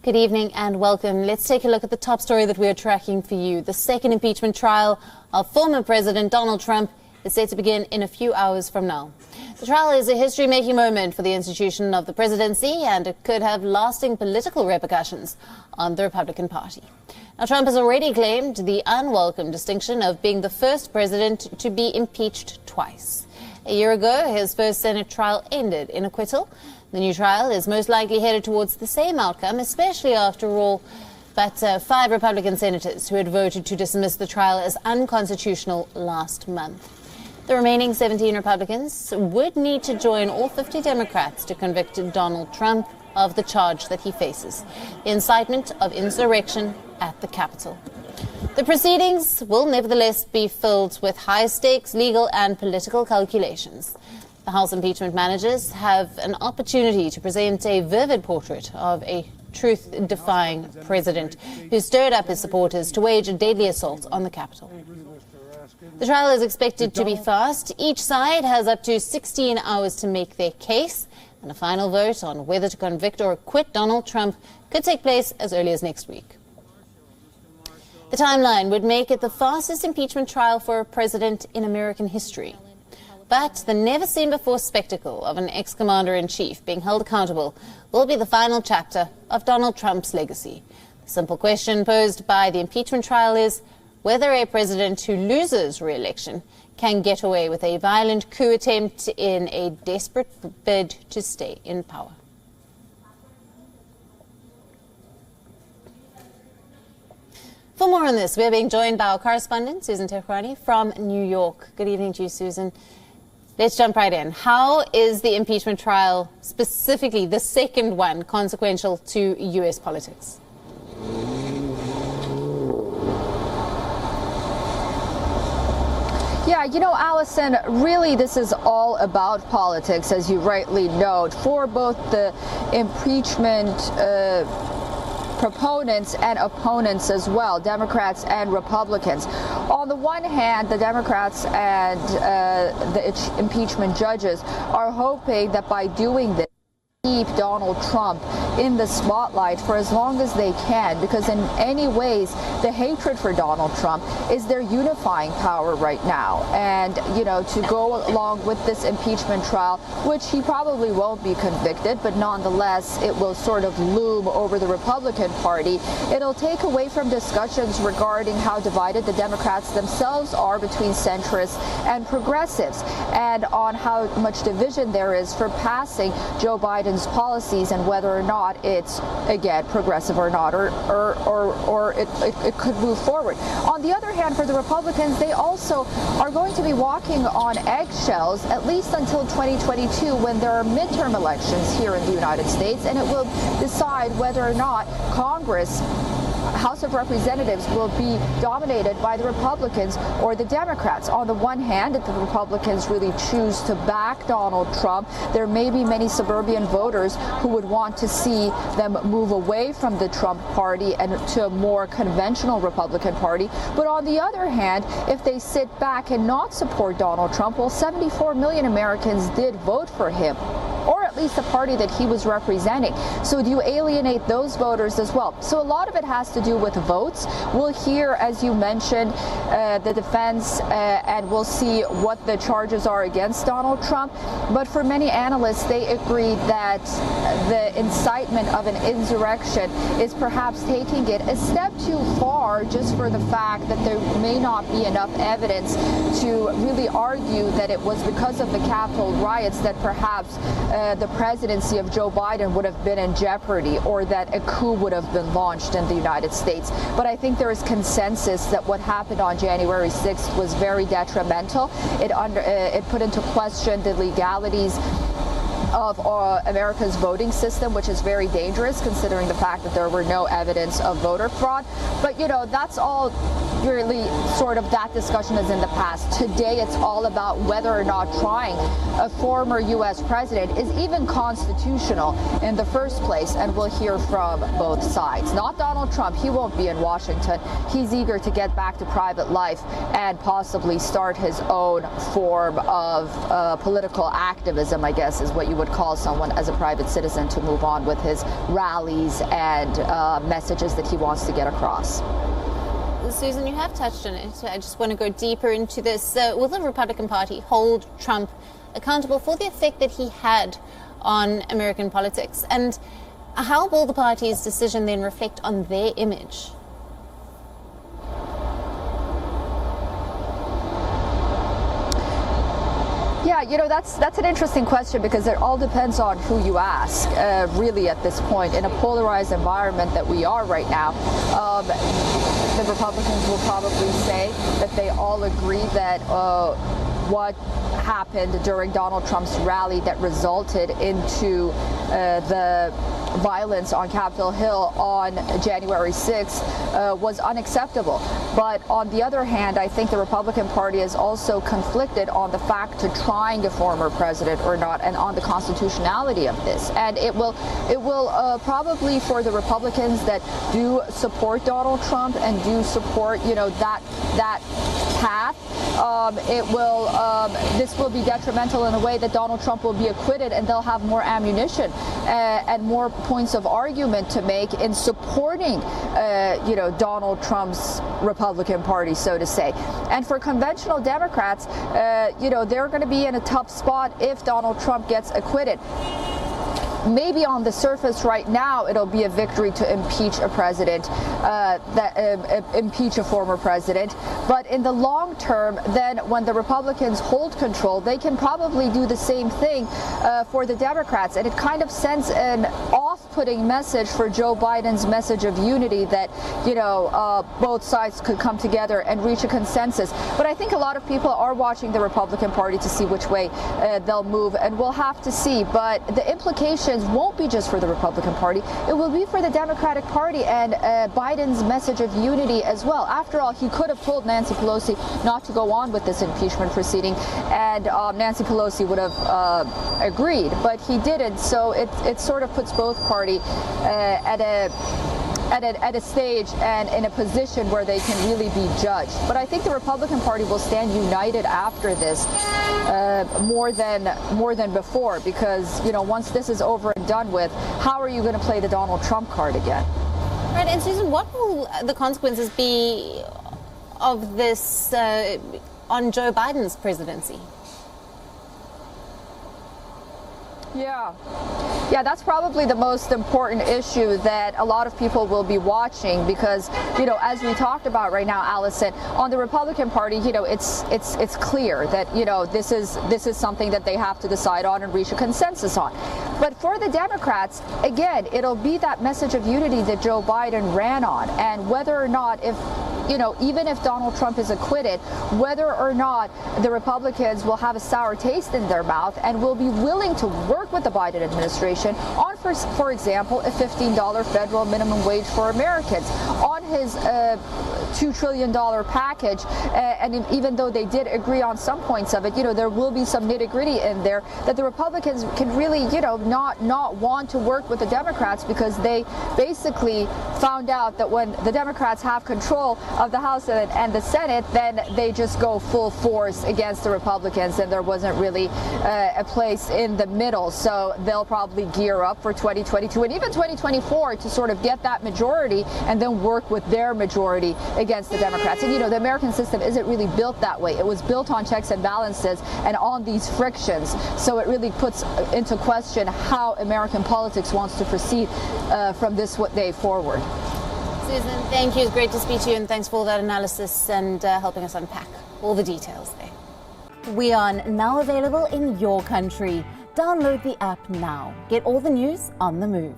Good evening and welcome. Let's take a look at the top story that we are tracking for you. The second impeachment trial of former President Donald Trump is set to begin in a few hours from now. The trial is a history-making moment for the institution of the presidency, and it could have lasting political repercussions on the Republican Party. Now, Trump has already claimed the unwelcome distinction of being the first president to be impeached twice. A year ago, his first Senate trial ended in acquittal. The new trial is most likely headed towards the same outcome, especially after all but 5 Republican senators who had voted to dismiss the trial as unconstitutional last month. The remaining 17 Republicans would need to join all 50 Democrats to convict Donald Trump of the charge that he faces, the incitement of insurrection at the Capitol. The proceedings will nevertheless be filled with high-stakes legal and political calculations. The House impeachment managers have an opportunity to present a vivid portrait of a truth-defying president who stirred up his supporters to wage a deadly assault on the Capitol. The trial is expected to be fast. Each side has up to 16 hours to make their case, and a final vote on whether to convict or acquit Donald Trump could take place as early as next week. The timeline would make it the fastest impeachment trial for a president in American history. But the never-seen-before spectacle of an ex-commander-in-chief being held accountable will be the final chapter of Donald Trump's legacy. The simple question posed by the impeachment trial is whether a president who loses re-election can get away with a violent coup attempt in a desperate bid to stay in power. For more on this, we're being joined by our correspondent, Susan Tehrani from New York. Good evening to you, Susan. Let's jump right in. How is the impeachment trial, specifically the second one, consequential to U.S. politics? Yeah, you know, Allison, really this is all about politics, as you rightly note, for both the impeachment proponents and opponents as well, Democrats and Republicans. On the one hand, the Democrats and the impeachment judges are hoping that by doing this, keep Donald Trump in the spotlight for as long as they can, because in any ways the hatred for Donald Trump is their unifying power right now. And, you know, to go along with this impeachment trial, which he probably won't be convicted, but nonetheless it will sort of loom over the Republican Party. It'll take away from discussions regarding how divided the Democrats themselves are between centrists and progressives, and on how much division there is for passing Joe Biden's policies and whether or not it's, again, progressive or not, or it could move forward. On the other hand, for the Republicans, they also are going to be walking on eggshells at least until 2022, when there are midterm elections here in the United States, and it will decide whether or not Congress, House of Representatives, will be dominated by the Republicans or the Democrats. On the one hand, if the Republicans really choose to back Donald Trump, there may be many suburban voters who would want to see them move away from the Trump party and to a more conventional Republican Party. But on the other hand, if they sit back and not support Donald Trump, well, 74 million Americans did vote for him, or at least the party that he was representing. So do you alienate those voters as well? So a lot of it has to do with votes. We'll hear, as you mentioned, the defense, and we'll see what the charges are against Donald Trump. But for many analysts, they agree that the incitement of an insurrection is perhaps taking it a step too far, just for the fact that there may not be enough evidence to really argue that it was because of the Capitol riots that perhaps the presidency of Joe Biden would have been in jeopardy, or that a coup would have been launched in the United States. But I think there is consensus that what happened on January 6th was very detrimental. It put into question the legalities of America's voting system, which is very dangerous considering the fact that there were no evidence of voter fraud. But, you know, that's all really sort of that discussion is in the past. Today, it's all about whether or not trying a former U.S. president is even constitutional in the first place, and we'll hear from both sides. Not Donald Trump. He won't be in Washington. He's eager to get back to private life and possibly start his own form of political activism, I guess is what you would call someone as a private citizen, to move on with his rallies and messages that he wants to get across. Susan, you have touched on it. I just want to go deeper into this. Will the Republican Party hold Trump accountable for the effect that he had on American politics? And how will the party's decision then reflect on their image? Yeah, that's an interesting question, because it all depends on who you ask, really, at this point. In a polarized environment that we are right now, the Republicans will probably say that they all agree that what happened during Donald Trump's rally that resulted into the violence on Capitol Hill on January 6th was unacceptable. But on the other hand, I think the Republican Party is also conflicted on the fact to trying a former president or not, and on the constitutionality of this. And it will probably, for the Republicans that do support Donald Trump and do support, that path, this will be detrimental in a way that Donald Trump will be acquitted, and they'll have more ammunition and more points of argument to make in supporting, Donald Trump's Republican Party, so to say. And for conventional Democrats, they're going to be in a tough spot if Donald Trump gets acquitted. Maybe on the surface right now, it'll be a victory to impeach a president, impeach a former president. But in the long term, then when the Republicans hold control, they can probably do the same thing for the Democrats. And it kind of sends an off-putting message for Joe Biden's message of unity that, both sides could come together and reach a consensus. But I think a lot of people are watching the Republican Party to see which way they'll move, and we'll have to see. But the implications won't be just for the Republican Party. It will be for the Democratic Party and Biden's message of unity as well. After all, he could have told Nancy Pelosi not to go on with this impeachment proceeding, and Nancy Pelosi would have agreed, but he didn't. So it sort of puts both parties at a stage and in a position where they can really be judged. But I think the Republican Party will stand united after this more than before, because once this is over and done with, how are you going to play the Donald Trump card again? Right, and Susan, what will the consequences be of this on Joe Biden's presidency? Yeah, that's probably the most important issue that a lot of people will be watching, because, as we talked about right now, Allison, on the Republican Party, it's clear that, this is something that they have to decide on and reach a consensus on. But for the Democrats, again, it'll be that message of unity that Joe Biden ran on, and whether or not even if Donald Trump is acquitted, whether or not the Republicans will have a sour taste in their mouth and will be willing to work with the Biden administration on, for example, a $15 federal minimum wage for Americans, on his $2 trillion package. And even though they did agree on some points of it, there will be some nitty-gritty in there that the Republicans can really, not want to work with the Democrats, because they basically found out that when the Democrats have control of the House and the Senate, then they just go full force against the Republicans, and there wasn't really a place in the middle. So they'll probably gear up for 2022 and even 2024 to sort of get that majority and then work with their majority against the Democrats. And the American system isn't really built that way. It was built on checks and balances and on these frictions. So it really puts into question how American politics wants to proceed from this day forward. Susan, thank you. It's great to speak to you, and thanks for all that analysis and helping us unpack all the details there. WION, now available in your country. Download the app now. Get all the news on the move.